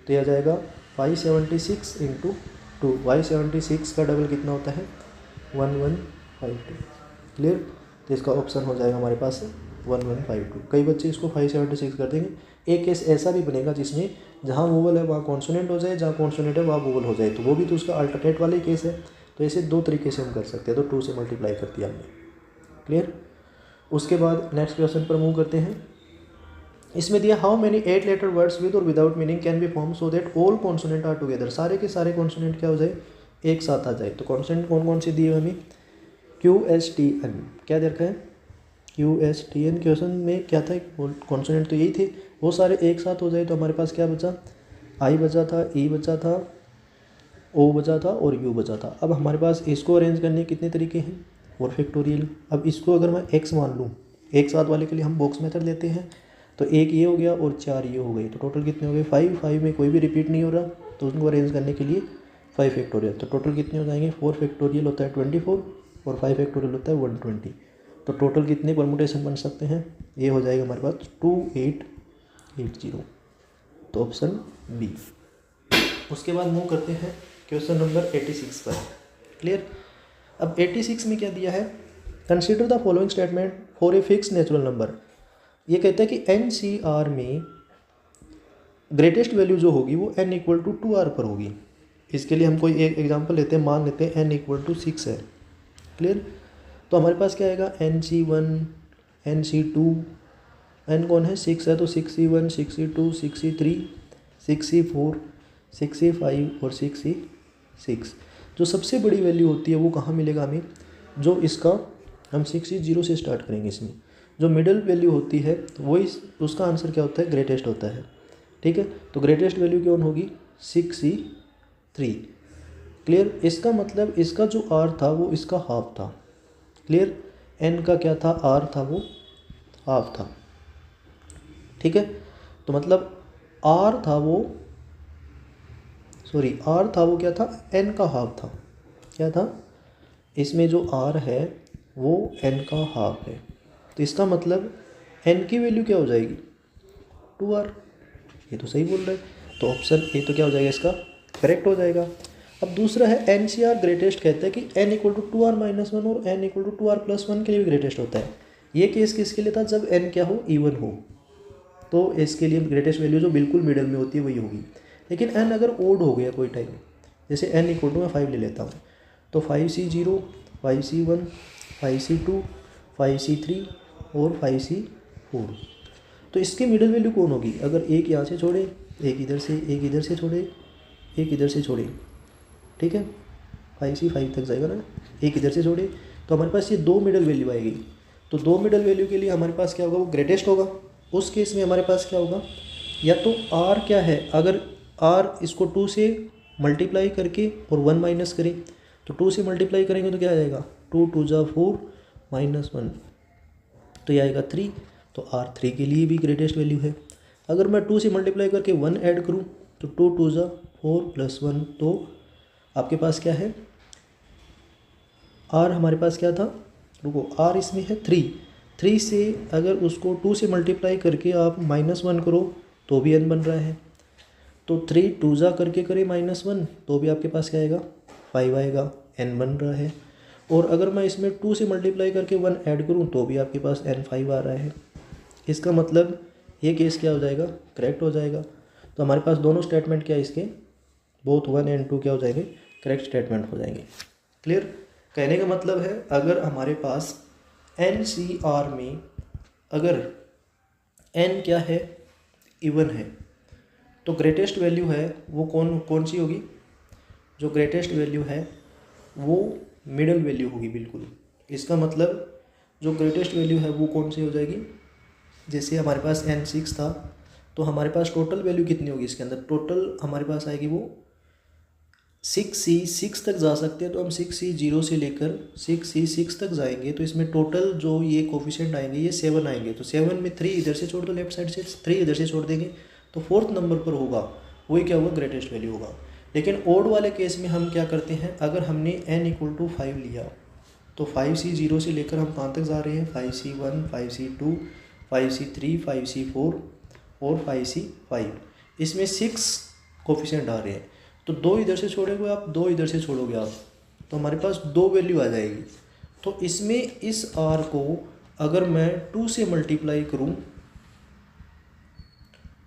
तो यह आ जाएगा 576 इंटू 2। 576 का डबल कितना होता है, 1152। क्लियर। तो इसका ऑप्शन हो जाएगा हमारे पास 1152। कई बच्चे इसको 576 कर देंगे। एक केस ऐसा भी बनेगा जिसमें जहाँ वोवल है वहाँ कॉन्सोनेंट हो जाए, जहाँ कॉन्सोनेंट है वहाँ वोवल हो जाए, तो वो भी तो उसका अल्टरनेट वाला ही केस है। तो ऐसे 2 तरीके से हम कर सकते हैं। तो 2 से मल्टीप्लाई कर दिया हमने। क्लियर। उसके बाद नेक्स्ट क्वेश्चन पर मूव करते हैं। इसमें दिया how many 8 letter words with और without meaning can be form so that all consonant are together. सारे के सारे कॉन्सोनेंट क्या हो जाए, एक साथ आ जाए। तो कॉन्सोनेंट कौन कौन से दिए हमें, QSTN, क्या दे रखा है QSTN। क्वेश्चन में क्या था, कॉन्सोनेंट तो यही थे, वो सारे एक साथ हो जाए। तो हमारे पास क्या बचा, I बचा था, E बचा था, O बचा था और U बचा था। अब हमारे पास इसको अरेंज करने के कितने तरीके हैं, 4 फैक्टोरियल। अब इसको अगर मैं x मान लूँ, एक साथ वाले के लिए हम बॉक्स मेथड लेते हैं, तो एक ये हो गया और 4 ये हो गई। तो टोटल कितने हो गए 5। 5 में कोई भी रिपीट नहीं हो रहा, तो उसको अरेंज करने के लिए 5 फैक्टोरियल। तो टोटल कितने हो जाएंगे, 4 फैक्टोरियल होता है 24 और 5 फैक्टोरियल होता है 120। तो टोटल कितने परमुटेशन बन सकते हैं, ये हो जाएगा हमारे पास 2880। तो ऑप्शन बी। उसके बाद मूव करते हैं क्वेश्चन नंबर 86 पर। क्लियर। अब 86 में क्या दिया है, consider the following statement for a fix natural number. ये कहता है कि NCR में ग्रेटेस्ट वैल्यू जो होगी वो n = 2r पर होगी। इसके लिए हम कोई एक एग्जांपल लेते हैं, मान लेते हैं n = 6 है। क्लियर। तो हमारे पास क्या आएगा, NC1 NC2, n कौन है 6 है, तो 6C1 6C2 6C3 6C4 6C5 और 6C6। जो सबसे बड़ी वैल्यू होती है वो कहाँ मिलेगा हमें, जो इसका हम 6C0 से स्टार्ट करेंगे। इसमें जो मिडिल वैल्यू होती है वो उसका आंसर क्या होता है, ग्रेटेस्ट होता है। ठीक है। तो ग्रेटेस्ट वैल्यू कौन होगी, 6C3। क्लियर। इसका मतलब इसका जो r था वो इसका हाफ था। क्लियर। n का क्या था, r था, वो हाफ था। ठीक है। तो मतलब r था वो क्या था, n का हाफ था। क्या था, इसमें जो r है वो n का हाफ है। तो इसका मतलब n की वैल्यू क्या हो जाएगी, 2r। ये तो सही बोल रहा है। तो ऑप्शन ए तो क्या हो जाएगा, इसका करेक्ट हो जाएगा। अब दूसरा है NCR ग्रेटेस्ट, कहता है कि n = 2r - 1 और n = 2r + 1 के लिए भी ग्रेटेस्ट होता है। ये केस किसके लिए था, जब n क्या हो, इवन हो, तो इसके लिए ग्रेटेस्ट वैल्यू जो बिल्कुल मिडल में होती है वही होगी। लेकिन n अगर ओड हो गया कोई टाइम, जैसे n = मैं 5 ले लेता हूँ, तो 5C0 5C1 5C2 5C3 और 5C4। तो इसकी मिडिल वैल्यू कौन होगी, अगर एक यहाँ से छोड़े, एक इधर से, एक इधर से छोड़े, एक इधर से छोड़े। ठीक है। 5C5 तक जाएगा ना, एक इधर से छोड़े, तो हमारे पास ये 2 मिडिल वैल्यू आएगी। तो दो मिडल वैल्यू के लिए हमारे पास क्या होगा, वो ग्रेटेस्ट होगा। उस केस में हमारे पास क्या होगा, या तो r क्या है, अगर r इसको 2 से मल्टीप्लाई करके और 1 माइनस करें, तो 2 से मल्टीप्लाई करेंगे तो क्या आ जाएगा, 2 2 जा 4 -1, तो ये आएगा 3। तो r 3 के लिए भी ग्रेटेस्ट वैल्यू है। अगर मैं 2 से मल्टीप्लाई करके 1 ऐड करूँ तो 2 2 जा 4 + 1, तो आपके पास क्या है, r हमारे पास क्या था, रुको, r इसमें है 3 से अगर उसको 2 से मल्टीप्लाई करके आप -1 करो तो भी n बन रहा है। तो 3 2 जा करके करें -1 तो भी आपके पास क्या आएगा, 5 आएगा, n बन रहा है। और अगर मैं इसमें 2 से मल्टीप्लाई करके 1 ऐड करूं तो भी आपके पास n 5 आ रहा है। इसका मतलब ये केस क्या हो जाएगा, करेक्ट हो जाएगा। तो हमारे पास दोनों स्टेटमेंट क्या है इसके, बोथ 1 एंड 2 क्या हो जाएंगे, करेक्ट स्टेटमेंट हो जाएंगे। क्लियर। कहने का मतलब है अगर हमारे पास NCR में अगर n क्या है, इवन है, तो ग्रेटेस्ट वैल्यू है वो कौन सी होगी, जो ग्रेटेस्ट वैल्यू है वो मिडल वैल्यू होगी बिल्कुल। इसका मतलब जो ग्रेटेस्ट वैल्यू है वो कौन सी हो जाएगी, जैसे हमारे पास n6 था तो हमारे पास टोटल वैल्यू कितनी होगी इसके अंदर, टोटल हमारे पास आएगी वो 6C 6 तक जा सकते हैं। तो हम 6C 0 से लेकर 6C 6 तक जाएंगे तो इसमें टोटल जो ये कोफिशिएंट आएंगे ये 7 आएंगे। तो 7 में 3 इधर से छोड़ दो, लेफ्ट साइड से 3 इधर से छोड़ देंगे, तो 4th नंबर पर होगा वही क्या होगा, ग्रेटेस्ट वैल्यू होगा। लेकिन ओड वाले केस में हम क्या करते हैं, अगर हमने n = 5 लिया तो 5C 0 से लेकर हम कहाँ तक जा रहे हैं, 5C 1 5C 2 5C 3 5C 4 और 5C 5, इसमें 6 कोफिशिएंट आ रहे हैं। तो 2 इधर से छोड़ोगे आप, 2 इधर से छोड़ोगे आप, तो हमारे पास 2 वैल्यू आ जाएगी। तो इसमें इस r को अगर मैं 2 से मल्टीप्लाई करूं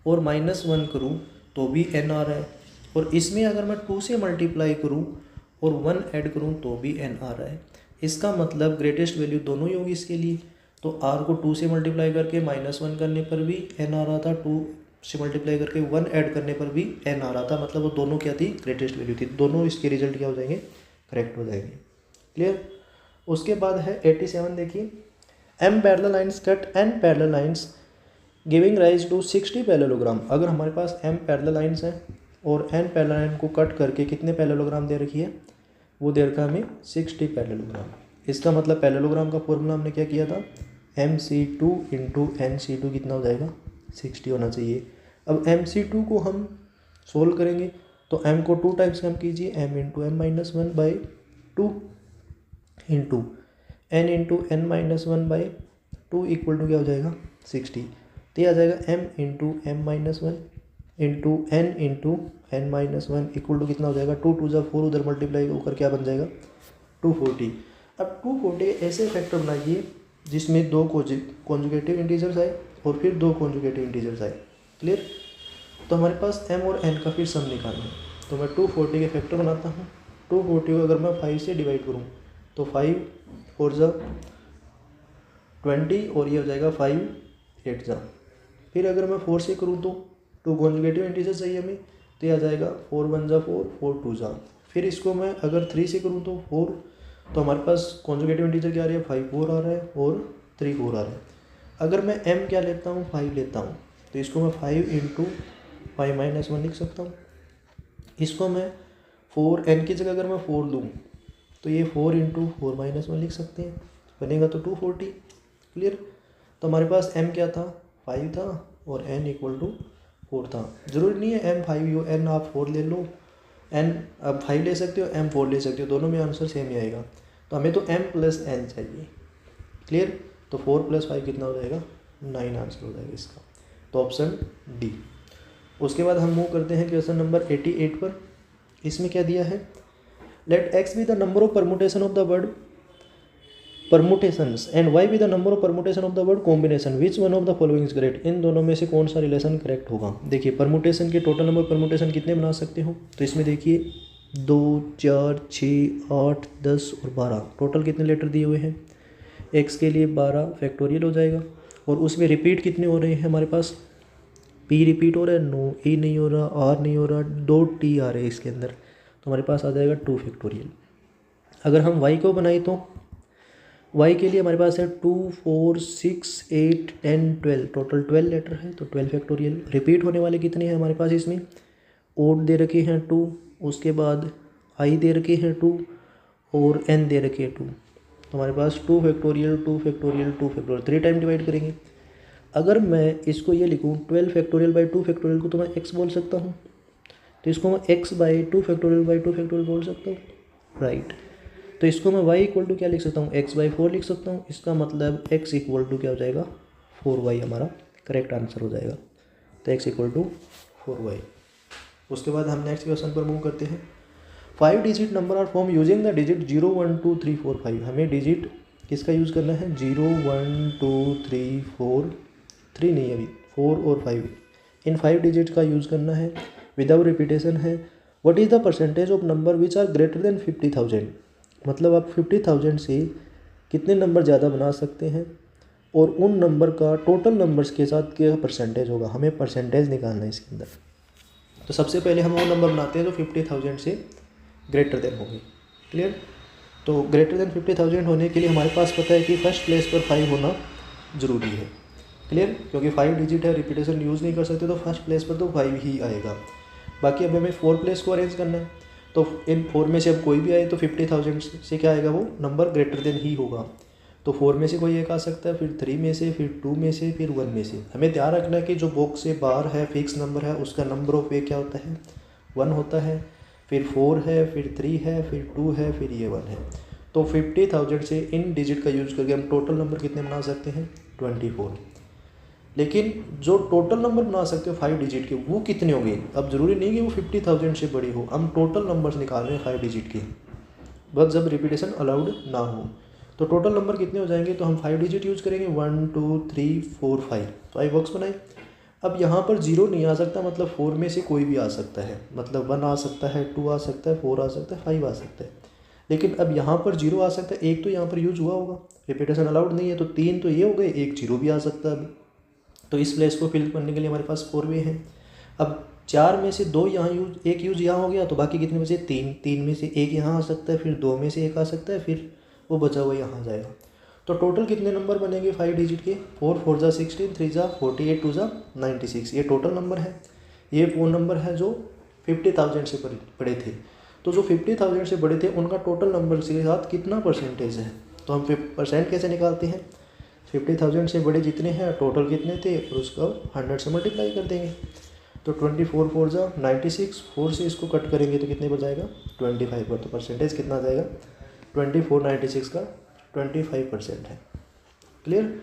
और -1 करूं तो भी n आ रहा है, और इसमें अगर मैं 2 से मल्टीप्लाई करूं और 1 ऐड करूं तो भी n आ रहा है। इसका मतलब ग्रेटेस्ट वैल्यू दोनों ही होगी इसके लिए। तो r को 2 से मल्टीप्लाई करके -1 करने पर भी n आ रहा था, 2 से मल्टीप्लाई करके 1 ऐड करने पर भी n आ रहा था, मतलब वो दोनों क्या थी, ग्रेटेस्ट वैल्यू थी। दोनों इसके रिजल्ट क्या हो जाएंगे, करेक्ट हो जाएंगे। क्लियर। उसके बाद है 87, देखिए, m parallel lines cut n parallel lines giving rise to 60 parallelogram. अगर हमारे पास m पैरेलल लाइन्स हैं और n पैरेलल लाइन को कट करके कितने पैरेललोग्राम दे रखी है, वो दे रखा हमें 60 पैरेललोग्राम। इसका मतलब पैरेललोग्राम का फॉर्मूला हमने क्या किया था, MC2 × NC2 कितना हो जाएगा, 60 होना चाहिए। अब MC2 को हम सोल्व करेंगे तो m को 2 टाइम्स कम कीजिए, m × n-1/2 into n × n-1/2 equal to क्या हो जाएगा, 60। तो ये आ जाएगा m × m-1 into n × n-1 equal to कितना हो जाएगा, 2 2 जा 4, उधर मल्टीप्लाई होकर क्या बन जाएगा, 240। अब 240 ऐसे फैक्टर बनाइए जिसमें 2 कॉन्जुगेटिव इंटीजर्स आए और फिर 2 कॉन्जुगेटिव इंटीजर्स आए। क्लियर। तो हमारे पास m और n का फिर सम निकालना है, तो मैं 240 के फैक्टर बनाता हूँ। 240 को अगर मैं 5 से डिवाइड करूँ तो 5 4 जा 20 और ये हो जाएगा 5 8 जा। फिर अगर मैं 4 से करूँ तो 2 कॉन्जुगेटिव इंटीजर चाहिए हमें, तो ये आ जाएगा 4 1 जा 4 4 2 जा। फिर इसको मैं अगर 3 से करूँ तो 4, तो हमारे पास कॉन्जुगेटिव इंटीजर क्या आ रही है, 5 4 आ रहा है और 3 4 आ रहा है। अगर मैं m क्या लेता हूँ, 5 लेता हूँ, तो इसको मैं 5 × 5-1 लिख सकता हूँ। इसको मैं 4 n की जगह अगर मैं 4 लूँ तो ये 4 × 4-1 लिख सकते हैं, बनेगा तो 240। क्लियर। तो हमारे पास m क्या था, 5 था और n = 4 था। ज़रूरी नहीं है m 5 हो, n आप 4 ले लो, n आप 5 ले सकते हो, m 4 ले सकते हो, दोनों में आंसर सेम ही आएगा। तो हमें तो m + n चाहिए। क्लियर। तो 4 + 5 कितना हो जाएगा, 9 आंसर हो जाएगा इसका, तो ऑप्शन डी। उसके बाद हम मूव करते हैं क्वेश्चन नंबर 88 पर। इसमें क्या दिया है, let x be the number of permutation of the word permutations and y be the number of permutation of the word combination, which one of the following is correct. इन दोनों में से कौन सा रिलेशन करेक्ट होगा। देखिए permutation के total number permutation कितने बना सकते हो, तो इसमें देखिए 2 4 6 8 10 और 12, टोटल कितने लेटर दिए हुए हैं, x के लिए 12 फैक्टोरियल हो जाएगा। और उसमें रिपीट कितने हो रहे हैं हमारे पास, p रिपीट हो रहा है, नो e नहीं हो रहा, r नहीं हो रहा, 2 t आ रहे हैं इसके अंदर, तो हमारे पास आ जाएगा 2 फैक्टोरियल। अगर हम y को बनाए तो y के लिए हमारे पास है 2 4 6 8 10 12, टोटल 12 लेटर है, तो 12 फैक्टोरियल। रिपीट होने वाले कितने हैं हमारे पास इसमें, ओड दे रखे हैं 2, उसके बाद आई दे रखे हैं 2 और एन दे रखे हैं 2, तो हमारे पास 2 factorial 2 factorial 2 factorial 3 time divide करेंगे। अगर मैं इसको ये लिखूँ 12 फैक्टोरियल बाई 2 फैक्टोरियल को तो मैं x बोल सकता हूँ, तो इसको मैं x by 2 factorial by 2 factorial बोल सकता हूँ, राइट। तो इसको मैं y इक्वल टू क्या लिख सकता हूँ, x बाई 4 लिख सकता हूँ। इसका मतलब x इक्वल टू क्या हो जाएगा, 4y हमारा करेक्ट आंसर हो जाएगा। तो x इक्वल टू 4y। उसके बाद हम नेक्स्ट क्वेश्चन पर मूव करते हैं। 5 digit number are form using the digit 0 1 2 3 4 5। हमें डिजिट किसका यूज़ करना है, 0 1 2 3 4, 3 नहीं अभी 4 और 5, इन 5 डिजिट का यूज़ करना है। विदाउट रिपीटेशन है। What is the percentage of number which are greater than 50,000। मतलब आप 50,000 से कितने नंबर ज़्यादा बना सकते हैं और उन नंबर का टोटल नंबर्स के साथ क्या परसेंटेज होगा, हमें परसेंटेज निकालना है इसके अंदर। तो सबसे पहले हम वो नंबर बनाते हैं जो 50,000 से ग्रेटर देन होंगे। क्लियर। तो ग्रेटर देन 50,000 होने के लिए हमारे पास पता है कि फर्स्ट प्लेस पर 5 होना ज़रूरी है। क्लियर, क्योंकि 5 डिजिट है, रिपीटेशन यूज़ नहीं कर सकते, तो फर्स्ट प्लेस पर तो 5 ही आएगा। बाकी अब हमें 4 प्लेस को अरेंज करना है, तो इन 4 में से अब कोई भी आए तो 50,000 से क्या आएगा, वो नंबर ग्रेटर देन ही होगा। तो 4 में से कोई एक आ सकता है, फिर 3 में से, फिर 2 में से, फिर 1 में से। हमें ध्यान रखना है कि जो बॉक्स से बाहर है फिक्स नंबर है उसका नंबर ऑफ वे क्या होता है, 1 होता है। फिर 4 है, फिर 3 है, फिर 2 है, फिर ये 1 है। तो 50,000 से इन डिजिट का यूज़ करके हम टोटल नंबर कितने बना सकते हैं, 24। लेकिन जो टोटल नंबर बना सकते हो 5 डिजिट के वो कितने होंगे, अब ज़रूरी नहीं कि वो 50,000 से बड़ी हो, हम टोटल नंबर्स निकाल रहे हैं 5 डिजिट के, बस जब रिपीटेशन अलाउड ना हो। तो टोटल नंबर कितने हो जाएंगे, तो हम 5 डिजिट यूज़ करेंगे, 1 2 3 4 5। तो आई बॉक्स बनाए। अब यहाँ पर 0 नहीं आ सकता, मतलब 4 में से कोई भी आ सकता है, मतलब 1 आ सकता है, 2 आ सकता है, 4 आ सकता है, 5 आ सकता है। लेकिन अब यहाँ पर 0 आ सकता है, एक तो यहाँ पर यूज हुआ होगा, रिपीटेशन अलाउड नहीं है, तो 3 तो ये हो गए, एक 0 भी आ सकता है। अब तो इस प्लेस को फिल करने के लिए हमारे पास 4 वे हैं। अब 4 में से 2 यहाँ यूज, एक यूज यहाँ हो गया, तो बाकी कितने में से 3, 3 में से एक यहाँ आ सकता है, फिर 2 में से एक आ सकता है, फिर वो बचा हुआ यहाँ जाएगा। तो टोटल कितने नंबर बनेंगे 5 डिजिट के, 4 4 जा 16, 3 जा 48, 2 जा 96। ये टोटल नंबर है। ये वो नंबर है जो 50,000 से बड़े थे। तो जो 50,000 से बड़े थे उनका टोटल नंबर के साथ कितना परसेंटेज है, तो हम परसेंट कैसे निकालते हैं, 50,000 से बड़े जितने हैं टोटल कितने थे और उसका 100 से मल्टीप्लाई कर देंगे। तो 24 4 जा 96, 4 से इसको कट करेंगे तो कितने बचाएगा, 25 पर। तो परसेंटेज कितना आ जाएगा, 24 96 का 25% है। क्लियर।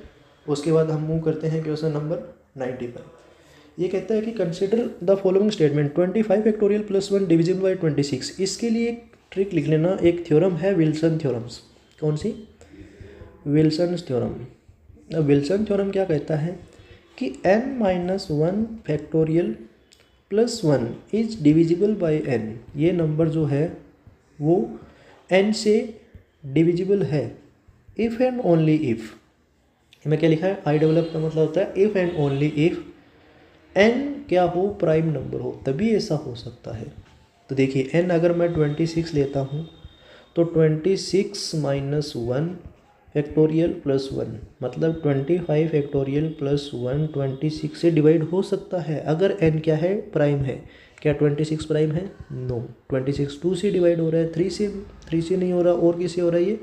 उसके बाद हम मूव करते हैं क्वेश्चन नंबर 95। ये कहता है कि consider the following statement 25 factorial plus 1 divisible by 26। इसके लिए एक ट्रिक लिख लेना, एक थ्योरम है विल्सन थ्योरम्स। कौन सी, विल्सन थ्योरम। अब विल्सन थ्योरम क्या कहता है कि n-1 factorial plus 1 is divisible by n। ये नंबर जो है वो n से डिविजिबल है इफ़ एंड ओनली इफ़। मैं क्या लिखा है, आई डेवलप का मतलब होता है if and only if n क्या हो, प्राइम नंबर हो, तभी ऐसा हो सकता है। तो देखिए n अगर मैं 26 लेता हूँ तो 26 माइनस 1 फैक्टोरियल प्लस 1, मतलब 25 फैक्टोरियल प्लस 1 26 से डिवाइड हो सकता है अगर n क्या है, प्राइम है। क्या 26 प्राइम है, नो। 26 2 से डिवाइड हो रहा है, 3 से नहीं हो रहा, और किससे हो रहा है, ये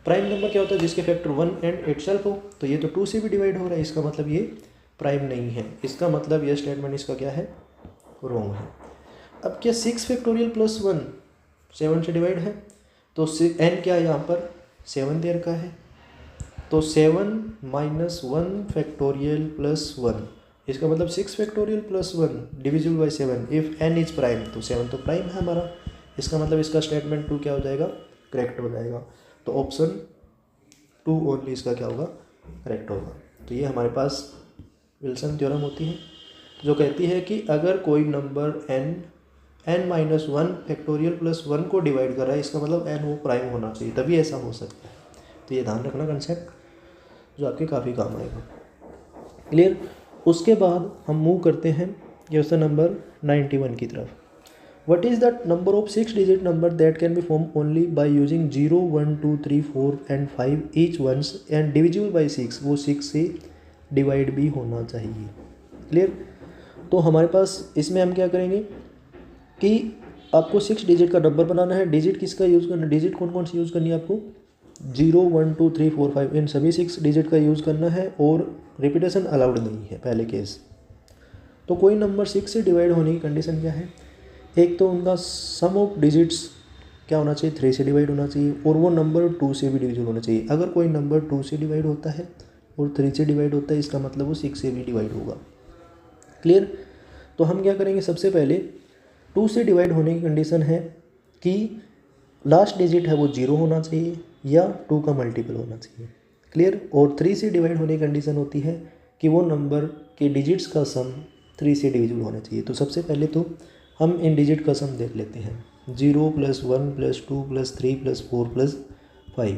प्राइम नंबर क्या होता है जिसके फैक्टर 1 एंड इटसेल्फ हो। तो ये तो 2 से भी डिवाइड हो रहा है, इसका मतलब ये प्राइम नहीं है। इसका मतलब यह स्टेटमेंट इसका क्या है, रॉन्ग है। अब क्या 6 फैक्टोरियल प्लस 1 7 से डिवाइड है, तो n क्या है यहाँ पर 7 दे रखा है, तो 7 माइनस 1 फैक्टोरियल प्लस 1, इसका मतलब 6 factorial plus 1 divisible by 7 if n is prime. तो 7 तो प्राइम है हमारा, इसका मतलब इसका स्टेटमेंट 2 क्या हो जाएगा, करेक्ट हो जाएगा। तो ऑप्शन 2 ओनली इसका क्या होगा, करेक्ट होगा। तो ये हमारे पास विल्सन थ्योरम होती है जो कहती है कि अगर कोई नंबर n-1 फैक्टोरियल प्लस 1 को डिवाइड कर रहा है, इसका मतलब n वो प्राइम होना चाहिए, तभी ऐसा हो सकता है। तो ये ध्यान रखना कंसेप्ट जो आपके काफ़ी काम आएगा। क्लियर। उसके बाद हम मूव करते हैं क्वेश्चन नंबर 91 की तरफ। What is that number of 6-digit number that can be formed only by using 0, 1, 2, 3, 4 and 5 each ones and divisible by 6? वो 6 से डिवाइड भी होना चाहिए। क्लियर? तो हमारे पास इसमें हम क्या करेंगे कि आपको 6 डिजिट का नंबर बनाना है। डिजिट किसका यूज़ करना है, डिजिट कौन कौन सी यूज़ करनी है आपको? 0, 1, 2, 3, 4, 5 इन सभी 6 डिजिट का यूज़ करना है और रिपीटेशन अलाउड नहीं है पहले केस। तो कोई नंबर 6 से डिवाइड होने की कंडीशन क्या है? एक तो उनका सम ऑफ डिजिट्स क्या होना चाहिए, 3 से डिवाइड होना चाहिए और वो नंबर 2 से भी डिविजिबल होना चाहिए। अगर कोई नंबर 2 से डिवाइड होता है और 3 से डिवाइड होता है, इसका मतलब वो 6 से भी डिवाइड होगा। क्लियर? तो हम क्या करेंगे, सबसे पहले 2 से डिवाइड होने की कंडीशन है कि लास्ट डिजिट है वो 0 होना चाहिए या 2 का मल्टीपल होना चाहिए। क्लियर? और 3 से डिवाइड होने की कंडीशन होती है कि वो नंबर के डिजिट्स का सम 3 से डिविजिबल होना चाहिए। तो सबसे पहले तो हम इन डिजिट का सम देख लेते हैं। 0 + 1 + 2 + 3 + 4 + 5,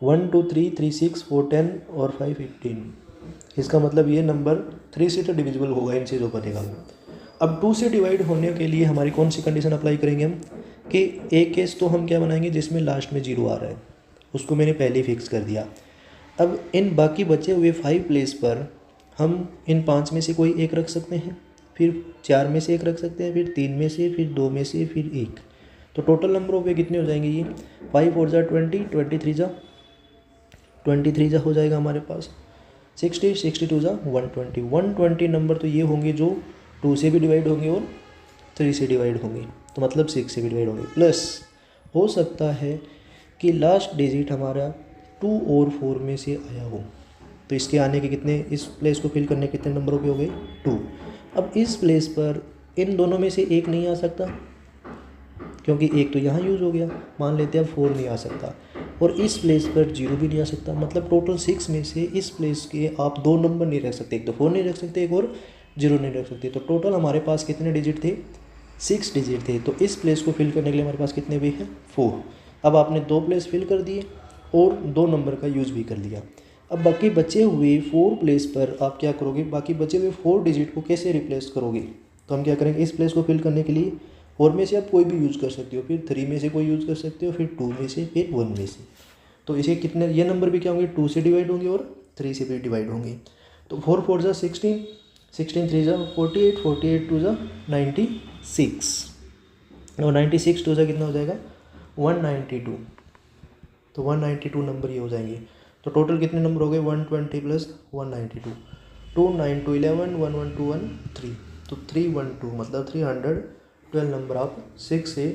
1 2 3 3 6 4 10 और 5 15। इसका मतलब ये नंबर 3 से तो डिविजिबल होगा, इनसे जो बनेगा। अब 2 से डिवाइड होने के लिए हमारी कौन सी कंडीशन अप्लाई करेंगे हम कि एक केस तो हम क्या बनाएंगे जिसमें लास्ट में 0 आ रहा है, उसको मैंने पहले ही फिक्स कर दिया। अब इन बाकी बचे हुए 5 प्लेस पर हम इन 5 में से कोई एक रख सकते हैं, फिर 4 में से एक रख सकते हैं, फिर 3 में से, फिर 2 में से, फिर 1। तो टोटल नंबर ऑफ वे कितने हो जाएंगे ये? 5 4 जा 20, 23 जा हो जाएगा हमारे पास 60, 62 जा 120। 120 नंबर तो ये होंगे जो 2 से भी डिवाइड होंगे और 3 से डिवाइड होंगे, तो मतलब 6 से भी डिवाइड होंगे। प्लस हो सकता है कि लास्ट डिजिट हमारा 2 और 4 में से आया हो, तो इसके आने के कितने, इस प्लेस को फिल करने के कितने नंबर हो गए? 2। अब इस प्लेस पर इन दोनों में से एक नहीं आ सकता क्योंकि एक तो यहाँ यूज़ हो गया। मान लेते हैं अब 4 नहीं आ सकता और इस प्लेस पर 0 भी नहीं आ सकता। मतलब टोटल 6 में से इस प्लेस के आप 2 नंबर नहीं रख सकते, एक तो 4 नहीं रख सकते, एक और 0 नहीं रख सकते। तो टोटल हमारे पास कितने डिजिट थे? 6 डिजिट थे। तो इस प्लेस को फिल करने के लिए हमारे पास कितने भी हैं? 4। अब आपने 2 प्लेस फिल कर दिए और 2 नंबर का यूज़ भी कर लिया। अब बाकी बचे हुए 4 प्लेस पर आप क्या करोगे, बाकी बचे हुए 4 डिजिट को कैसे रिप्लेस करोगे? तो हम क्या करेंगे, इस प्लेस को फिल करने के लिए 4 में से आप कोई भी यूज़ कर सकते हो, फिर 3 में से कोई यूज़ कर सकते हो, फिर 2 में से, फिर 1 में से। तो इसे कितने, ये नंबर भी क्या होंगे? 2 से डिवाइड होंगे और 3 से भी डिवाइड होंगे। तो 4 4 जा 16, 16 3 जा 48, 48 2 जा 96 और 96 2 जा कितना हो जाएगा? 192। तो 192 नंबर ये हो जाएंगे। तो टोटल कितने नंबर हो गए? 120 + 192, 2 9 2 11, 1 1 2 1 3। तो 312 मतलब 312 नंबर आप 6 से